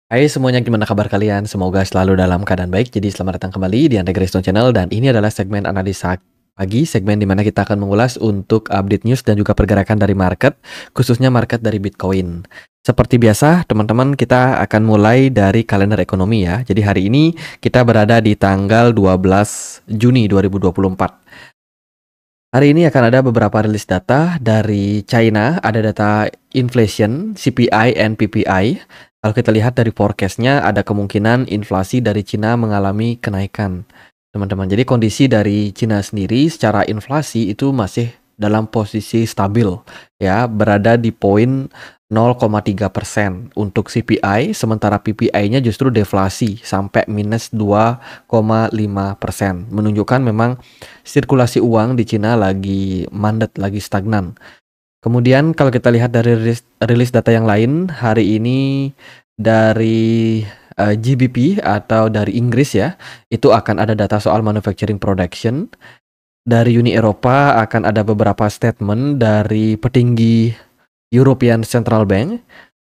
Hai semuanya, gimana kabar kalian? Semoga selalu dalam keadaan baik. Jadi selamat datang kembali di Andre Grace Channel dan ini adalah segmen analisa pagi, segmen di mana kita akan mengulas untuk update news dan juga pergerakan dari market, khususnya market dari Bitcoin. Seperti biasa, teman-teman, kita akan mulai dari kalender ekonomi ya. Jadi hari ini kita berada di tanggal 12 Juni 2024. Hari ini akan ada beberapa rilis data dari China, ada data inflation, CPI, and PPI. Kalau kita lihat dari forecast-nya, ada kemungkinan inflasi dari Cina mengalami kenaikan, teman-teman. Jadi kondisi dari Cina sendiri secara inflasi itu masih dalam posisi stabil, ya, berada di poin 0,3% untuk CPI, sementara PPI-nya justru deflasi sampai minus 2,5%, menunjukkan memang sirkulasi uang di Cina lagi mandet, lagi stagnan. Kemudian kalau kita lihat dari rilis data yang lain, hari ini dari GBP atau dari Inggris ya, itu akan ada data soal manufacturing production. Dari Uni Eropa akan ada beberapa statement dari petinggi European Central Bank.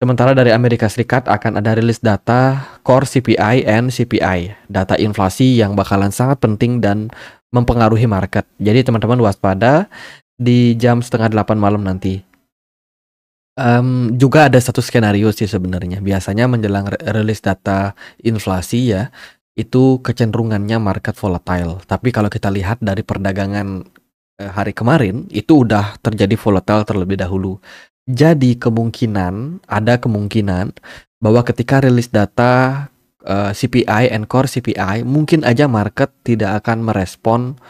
Sementara dari Amerika Serikat akan ada rilis data core CPI and CPI, data inflasi yang bakalan sangat penting dan mempengaruhi market. Jadi teman-teman waspada di jam 7:30 malam nanti. Juga ada satu skenario sih sebenarnya. Biasanya menjelang rilis data inflasi ya, itu kecenderungannya market volatile. Tapi kalau kita lihat dari perdagangan hari kemarin, itu udah terjadi volatile terlebih dahulu. Jadi ada kemungkinan bahwa ketika rilis data CPI and core CPI, mungkin aja market tidak akan merespon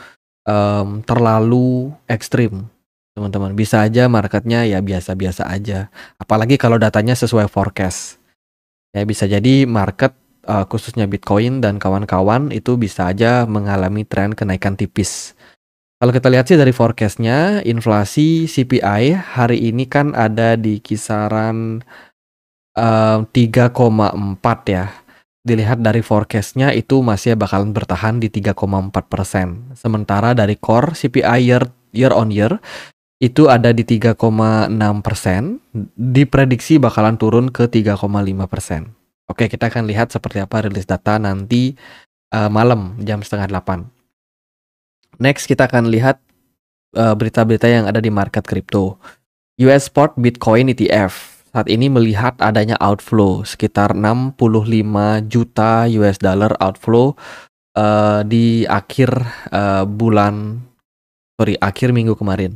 terlalu ekstrim, teman-teman. Bisa aja marketnya ya biasa-biasa aja. Apalagi kalau datanya sesuai forecast. Ya bisa jadi market khususnya Bitcoin dan kawan-kawan itu bisa aja mengalami tren kenaikan tipis. Kalau kita lihat sih dari forecast-nya, inflasi CPI hari ini kan ada di kisaran 3,4 ya. Dilihat dari forecast-nya itu masih bakalan bertahan di 3,4%. Sementara dari core CPI year on year itu ada di 3,6%, diprediksi bakalan turun ke 3,5%. Oke, kita akan lihat seperti apa rilis data nanti malam jam 7:30. Next kita akan lihat berita-berita yang ada di market kripto. US Spot Bitcoin ETF saat ini melihat adanya outflow sekitar 65 juta US dollar outflow di akhir minggu kemarin.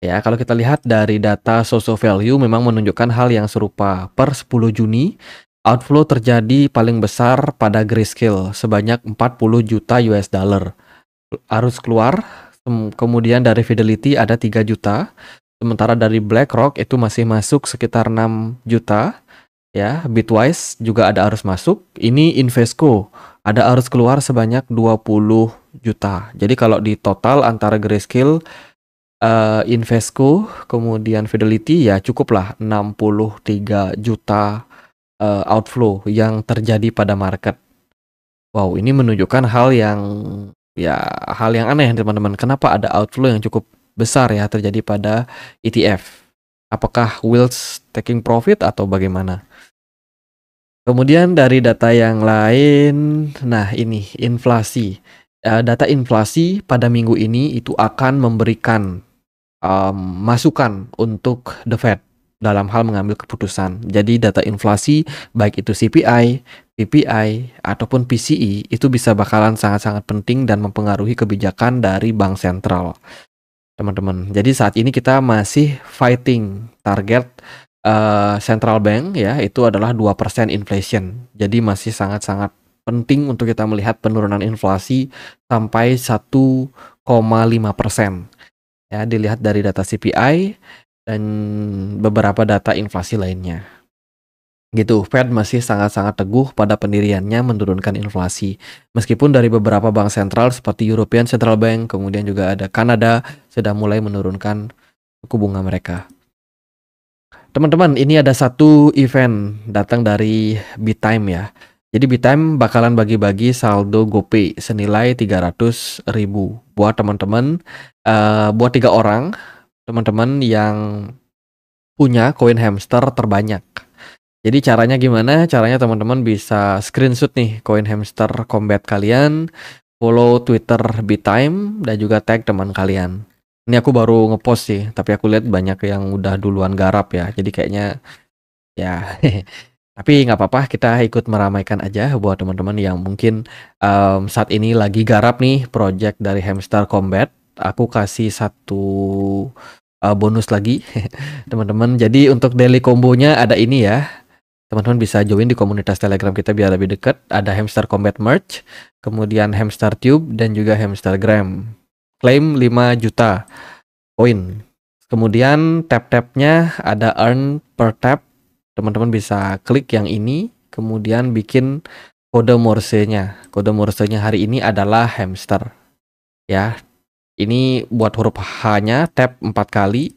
Ya, kalau kita lihat dari data social value memang menunjukkan hal yang serupa. Per 10 Juni, outflow terjadi paling besar pada Grayscale sebanyak 40 juta US dollar. Arus keluar, kemudian dari Fidelity ada 3 juta. Sementara dari BlackRock itu masih masuk sekitar 6 juta. Ya, Bitwise juga ada arus masuk. Ini Invesco ada arus keluar sebanyak 20 juta. Jadi kalau di total antara Grayscale, Invesco, kemudian Fidelity ya cukuplah 63 juta outflow yang terjadi pada market. Wow, ini menunjukkan hal yang aneh teman-teman. Kenapa ada outflow yang cukup besar ya terjadi pada ETF? Apakah whales taking profit atau bagaimana? Kemudian dari data yang lain, nah ini inflasi. Data inflasi pada minggu ini itu akan memberikan masukan untuk The Fed dalam hal mengambil keputusan. Jadi data inflasi baik itu CPI, PPI ataupun PCE itu bisa bakalan sangat-sangat penting dan mempengaruhi kebijakan dari bank sentral, teman-teman. Jadi saat ini kita masih fighting target central bank ya, itu adalah 2% inflation. Jadi masih sangat-sangat penting untuk kita melihat penurunan inflasi sampai 1,5%. Ya, dilihat dari data CPI dan beberapa data inflasi lainnya. Gitu, Fed masih sangat-sangat teguh pada pendiriannya menurunkan inflasi. Meskipun dari beberapa bank sentral seperti European Central Bank, kemudian juga ada Kanada, sudah mulai menurunkan suku bunga mereka. Teman-teman, ini ada satu event datang dari BitTime ya. Jadi BitTime bakalan bagi-bagi saldo GoPay senilai 300.000 buat teman-teman, buat 3 orang, teman-teman yang punya koin hamster terbanyak. Jadi caranya gimana? Caranya teman-teman bisa screenshot nih koin hamster combat kalian, follow Twitter Bitime dan juga tag teman kalian. Ini aku baru ngepost sih, tapi aku lihat banyak yang udah duluan garap ya. Jadi kayaknya ya tapi nggak apa-apa, kita ikut meramaikan aja buat teman-teman yang mungkin saat ini lagi garap nih project dari Hamster Combat. Aku kasih satu bonus lagi teman-teman. Jadi untuk daily combonya ada ini ya. Teman-teman bisa join di komunitas Telegram kita biar lebih dekat. Ada Hamster Combat Merch, kemudian Hamster Tube dan juga Hamstergram. Claim 5 juta poin. Kemudian tab-tabnya ada earn per tab. Teman-teman bisa klik yang ini, kemudian bikin kode Morse-nya. Kode Morse-nya hari ini adalah hamster. Ya, ini buat huruf H-nya, tab 4 kali,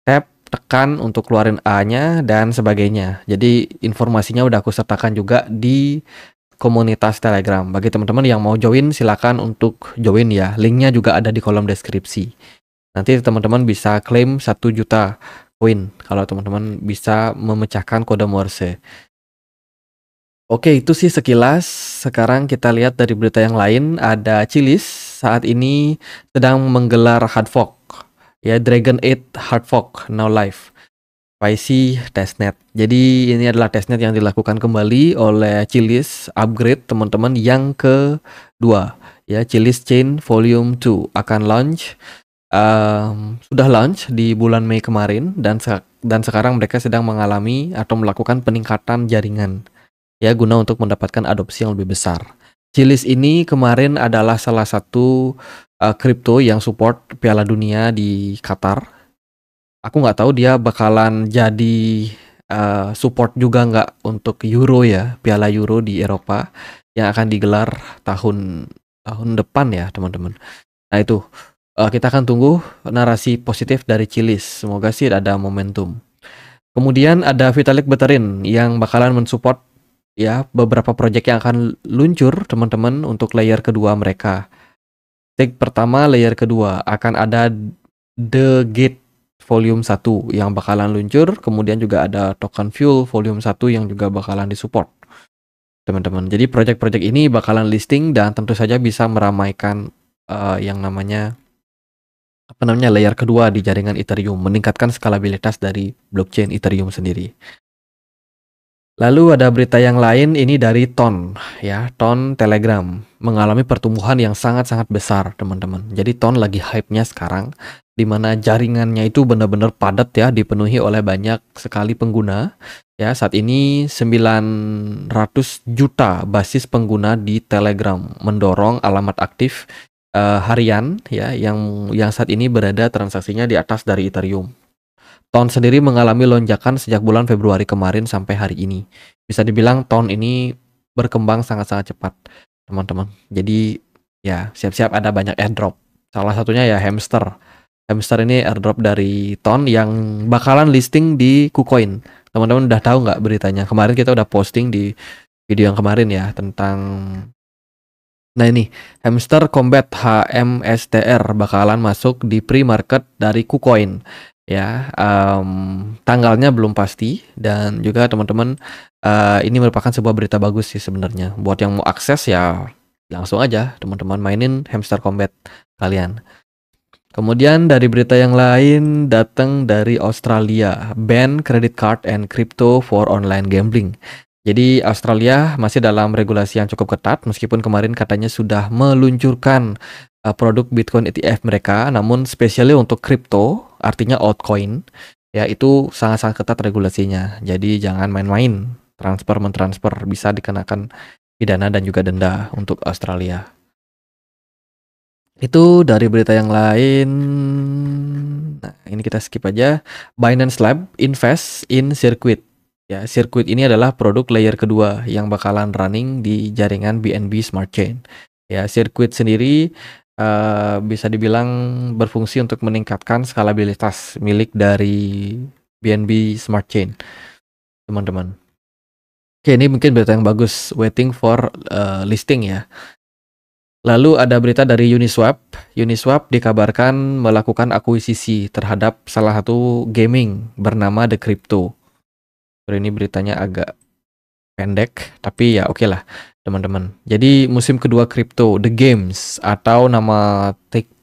tab tekan untuk keluarin A-nya dan sebagainya. Jadi informasinya udah aku sertakan juga di komunitas Telegram. Bagi teman-teman yang mau join, silakan untuk join ya. Linknya juga ada di kolom deskripsi. Nanti teman-teman bisa klaim 1 juta koin kalau teman-teman bisa memecahkan kode Morse. Oke, itu sih sekilas. Sekarang kita lihat dari berita yang lain. Ada Chiliz saat ini sedang menggelar hard fork. Ya, Dragon 8 hard fork now live. Spicy testnet. Jadi ini adalah testnet yang dilakukan kembali oleh Chiliz upgrade teman-teman yang kedua. Ya, Chiliz Chain Volume 2 akan launch. Sudah launch di bulan Mei kemarin dan sekarang mereka sedang mengalami atau melakukan peningkatan jaringan ya guna untuk mendapatkan adopsi yang lebih besar. Chiliz ini kemarin adalah salah satu kripto yang support Piala Dunia di Qatar. Aku nggak tahu dia bakalan jadi support juga nggak untuk Euro ya, Piala Euro di Eropa yang akan digelar tahun depan ya teman-teman. Nah itu kita akan tunggu narasi positif dari Chiliz. Semoga sih ada momentum. Kemudian ada Vitalik Buterin yang bakalan mensupport ya beberapa proyek yang akan luncur teman-teman untuk layer kedua mereka. Stake pertama, layer kedua akan ada The Gate Volume 1 yang bakalan luncur, kemudian juga ada Token Fuel Volume 1 yang juga bakalan disupport teman-teman. Jadi proyek-proyek ini bakalan listing dan tentu saja bisa meramaikan yang namanya layer kedua di jaringan Ethereum, meningkatkan skalabilitas dari blockchain Ethereum sendiri. Lalu ada berita yang lain, ini dari Ton ya, Ton Telegram mengalami pertumbuhan yang sangat-sangat besar teman-teman. Jadi Ton lagi hype-nya sekarang, di mana jaringannya itu benar-benar padat ya, dipenuhi oleh banyak sekali pengguna. Ya, saat ini 900 juta basis pengguna di Telegram, mendorong alamat aktif harian ya yang saat ini berada transaksinya di atas dari Ethereum. Ton sendiri mengalami lonjakan sejak bulan Februari kemarin sampai hari ini. Bisa dibilang Ton ini berkembang sangat-sangat cepat, teman-teman. Jadi ya siap-siap ada banyak airdrop. Salah satunya ya hamster. Hamster ini airdrop dari Ton yang bakalan listing di KuCoin. Teman-teman udah tahu nggak beritanya? Kemarin kita udah posting di video yang kemarin ya tentang. Nah ini, Hamster Combat HMSTR bakalan masuk di pre-market dari KuCoin. Ya, tanggalnya belum pasti dan juga teman-teman ini merupakan sebuah berita bagus sih sebenarnya. Buat yang mau akses ya langsung aja teman-teman mainin Hamster Combat kalian. Kemudian dari berita yang lain datang dari Australia, ban credit card and crypto for online gambling. Jadi Australia masih dalam regulasi yang cukup ketat meskipun kemarin katanya sudah meluncurkan produk Bitcoin ETF mereka, namun spesialnya untuk kripto, artinya altcoin, ya itu sangat-sangat ketat regulasinya. Jadi jangan main-main, mentransfer bisa dikenakan pidana dan juga denda untuk Australia. Itu dari berita yang lain. Nah, ini kita skip aja. Binance Lab invest in Circuit. Ya, Circuit ini adalah produk layer kedua yang bakalan running di jaringan BNB Smart Chain. Ya, Circuit sendiri bisa dibilang berfungsi untuk meningkatkan skalabilitas milik dari BNB Smart Chain, teman-teman. Oke, ini mungkin berita yang bagus, waiting for listing ya. Lalu ada berita dari Uniswap. Uniswap dikabarkan melakukan akuisisi terhadap salah satu gaming bernama The Crypto. Ini beritanya agak pendek, tapi ya oke lah teman-teman. Jadi musim kedua kripto, The Games atau nama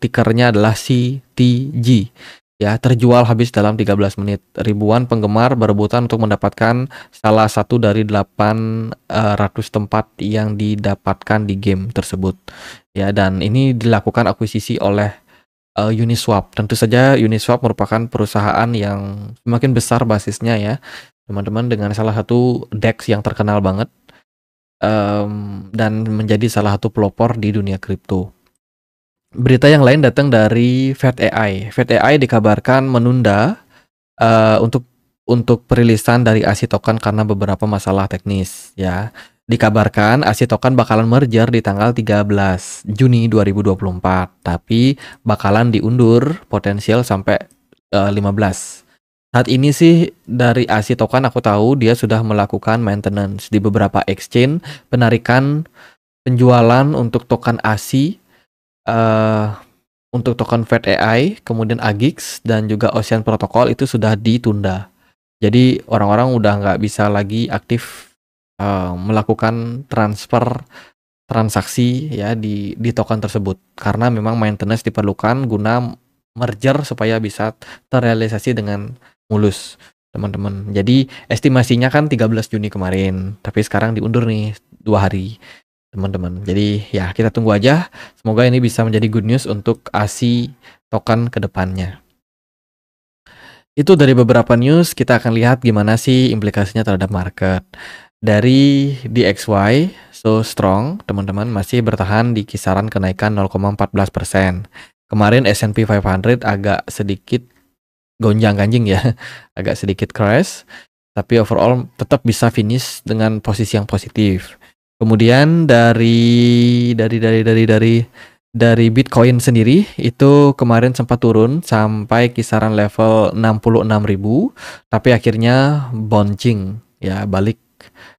tikernya adalah CTG. Ya, terjual habis dalam 13 menit. Ribuan penggemar berebutan untuk mendapatkan salah satu dari 800 tempat yang didapatkan di game tersebut. Ya, dan ini dilakukan akuisisi oleh Uniswap. Tentu saja Uniswap merupakan perusahaan yang semakin besar basisnya ya, teman-teman, dengan salah satu DEX yang terkenal banget dan menjadi salah satu pelopor di dunia kripto. Berita yang lain datang dari Fed AI. Fed AI dikabarkan menunda untuk perilisan dari ASI token karena beberapa masalah teknis ya. Dikabarkan ASI token bakalan merger di tanggal 13 Juni 2024, tapi bakalan diundur potensial sampai 15. Saat ini sih dari ASI token aku tahu dia sudah melakukan maintenance di beberapa exchange, penarikan penjualan untuk token ASI, untuk token Fed AI, kemudian AGIX dan juga Ocean Protocol itu sudah ditunda. Jadi orang-orang udah nggak bisa lagi aktif melakukan transfer transaksi ya di token tersebut karena memang maintenance diperlukan guna merger supaya bisa terrealisasi dengan mulus, teman-teman. Jadi estimasinya kan 13 Juni kemarin, tapi sekarang diundur nih 2 hari, teman-teman. Jadi ya kita tunggu aja. Semoga ini bisa menjadi good news untuk ASI token ke depannya. Itu dari beberapa news, kita akan lihat gimana sih implikasinya terhadap market. Dari DXY, so strong, teman-teman, masih bertahan di kisaran kenaikan 0,14%. Kemarin S&P 500 agak sedikit gonjang-ganjing ya, agak sedikit crash, tapi overall tetap bisa finish dengan posisi yang positif. Kemudian dari Bitcoin sendiri itu kemarin sempat turun sampai kisaran level 66.000, tapi akhirnya bouncing ya, balik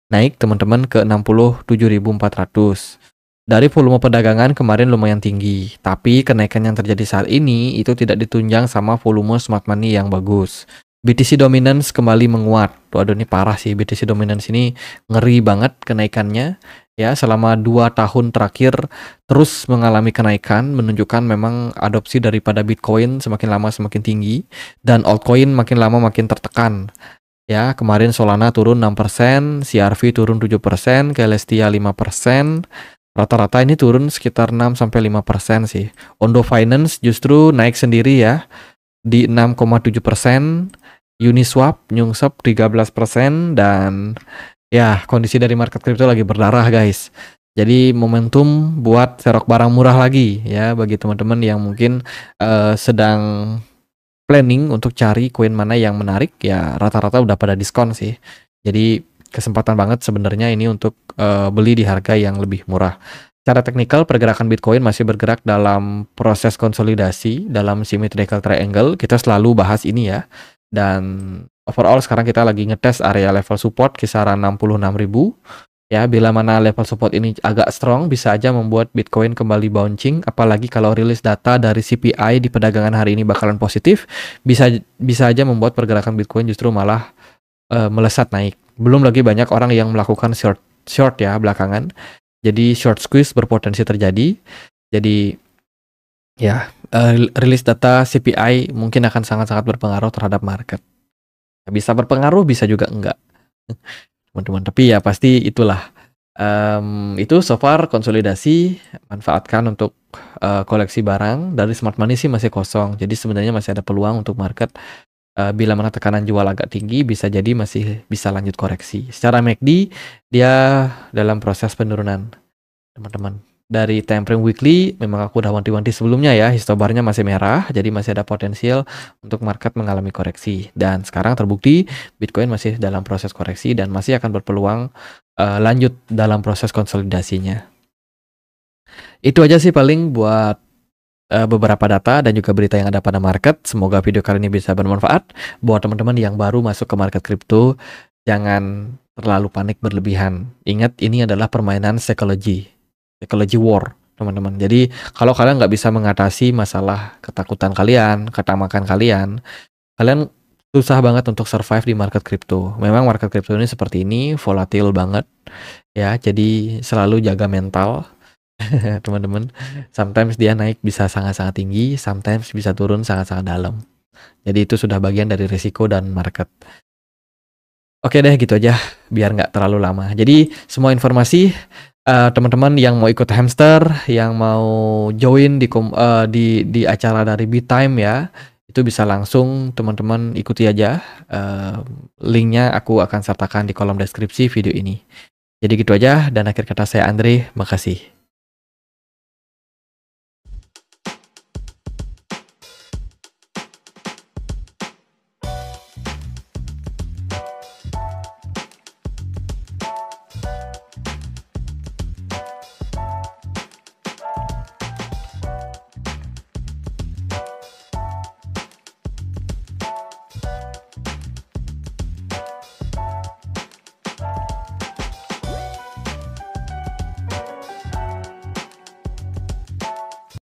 naik teman-teman ke 67.400. Dari volume perdagangan kemarin lumayan tinggi, tapi kenaikan yang terjadi saat ini itu tidak ditunjang sama volume smart money yang bagus. BTC Dominance kembali menguat. Waduh, ini parah sih, BTC Dominance ini ngeri banget kenaikannya. Ya, selama 2 tahun terakhir terus mengalami kenaikan, menunjukkan memang adopsi daripada Bitcoin semakin lama semakin tinggi dan altcoin makin lama makin tertekan. Ya, kemarin Solana turun 6%, CRV turun 7%, Celestia 5%. Rata-rata ini turun sekitar 6-5% sih. Ondo Finance justru naik sendiri ya, di 6,7%. Uniswap nyungsep 13%, dan ya kondisi dari market crypto lagi berdarah guys. Jadi momentum buat serok barang murah lagi ya bagi teman-teman yang mungkin sedang planning untuk cari koin mana yang menarik, ya rata-rata udah pada diskon sih. Jadi kesempatan banget sebenarnya ini untuk beli di harga yang lebih murah. Secara teknikal, pergerakan Bitcoin masih bergerak dalam proses konsolidasi dalam symmetrical triangle. Kita selalu bahas ini ya. Dan overall sekarang kita lagi ngetes area level support kisaran 66.000. Ya, bila mana level support ini agak strong, bisa aja membuat Bitcoin kembali bouncing. Apalagi kalau rilis data dari CPI di perdagangan hari ini bakalan positif, bisa aja membuat pergerakan Bitcoin justru malah melesat naik. Belum lagi banyak orang yang melakukan short ya belakangan. Jadi short squeeze berpotensi terjadi. Jadi ya, rilis data CPI mungkin akan sangat-sangat berpengaruh terhadap market. Bisa berpengaruh, bisa juga enggak, teman-teman. Tapi ya pasti itulah. Itu so far konsolidasi, manfaatkan untuk koleksi barang. Dari smart money sih masih kosong. Jadi sebenarnya masih ada peluang untuk market. Bila mana tekanan jual agak tinggi, bisa jadi masih bisa lanjut koreksi. Secara MACD, dia dalam proses penurunan, teman-teman. Dari time frame weekly, memang aku udah wanti-wanti sebelumnya ya, histobarnya masih merah, jadi masih ada potensial untuk market mengalami koreksi. Dan sekarang terbukti Bitcoin masih dalam proses koreksi dan masih akan berpeluang lanjut dalam proses konsolidasinya. Itu aja sih paling buat beberapa data dan juga berita yang ada pada market. Semoga video kali ini bisa bermanfaat buat teman-teman yang baru masuk ke market crypto. Jangan terlalu panik berlebihan. Ingat, ini adalah permainan psikologi war, teman-teman. Jadi kalau kalian nggak bisa mengatasi masalah ketakutan kalian, ketamakan kalian susah banget untuk survive di market kripto. Memang market kripto ini seperti ini, volatil banget ya. Jadi selalu jaga mental teman-teman. Sometimes dia naik bisa sangat-sangat tinggi, sometimes bisa turun sangat-sangat dalam. Jadi itu sudah bagian dari risiko dan market. Oke deh gitu aja, biar nggak terlalu lama. Jadi semua informasi teman-teman yang mau ikut hamster, yang mau join di acara dari BitTime ya, itu bisa langsung teman-teman ikuti aja. Linknya aku akan sertakan di kolom deskripsi video ini. Jadi gitu aja, dan akhir kata saya Andre, makasih.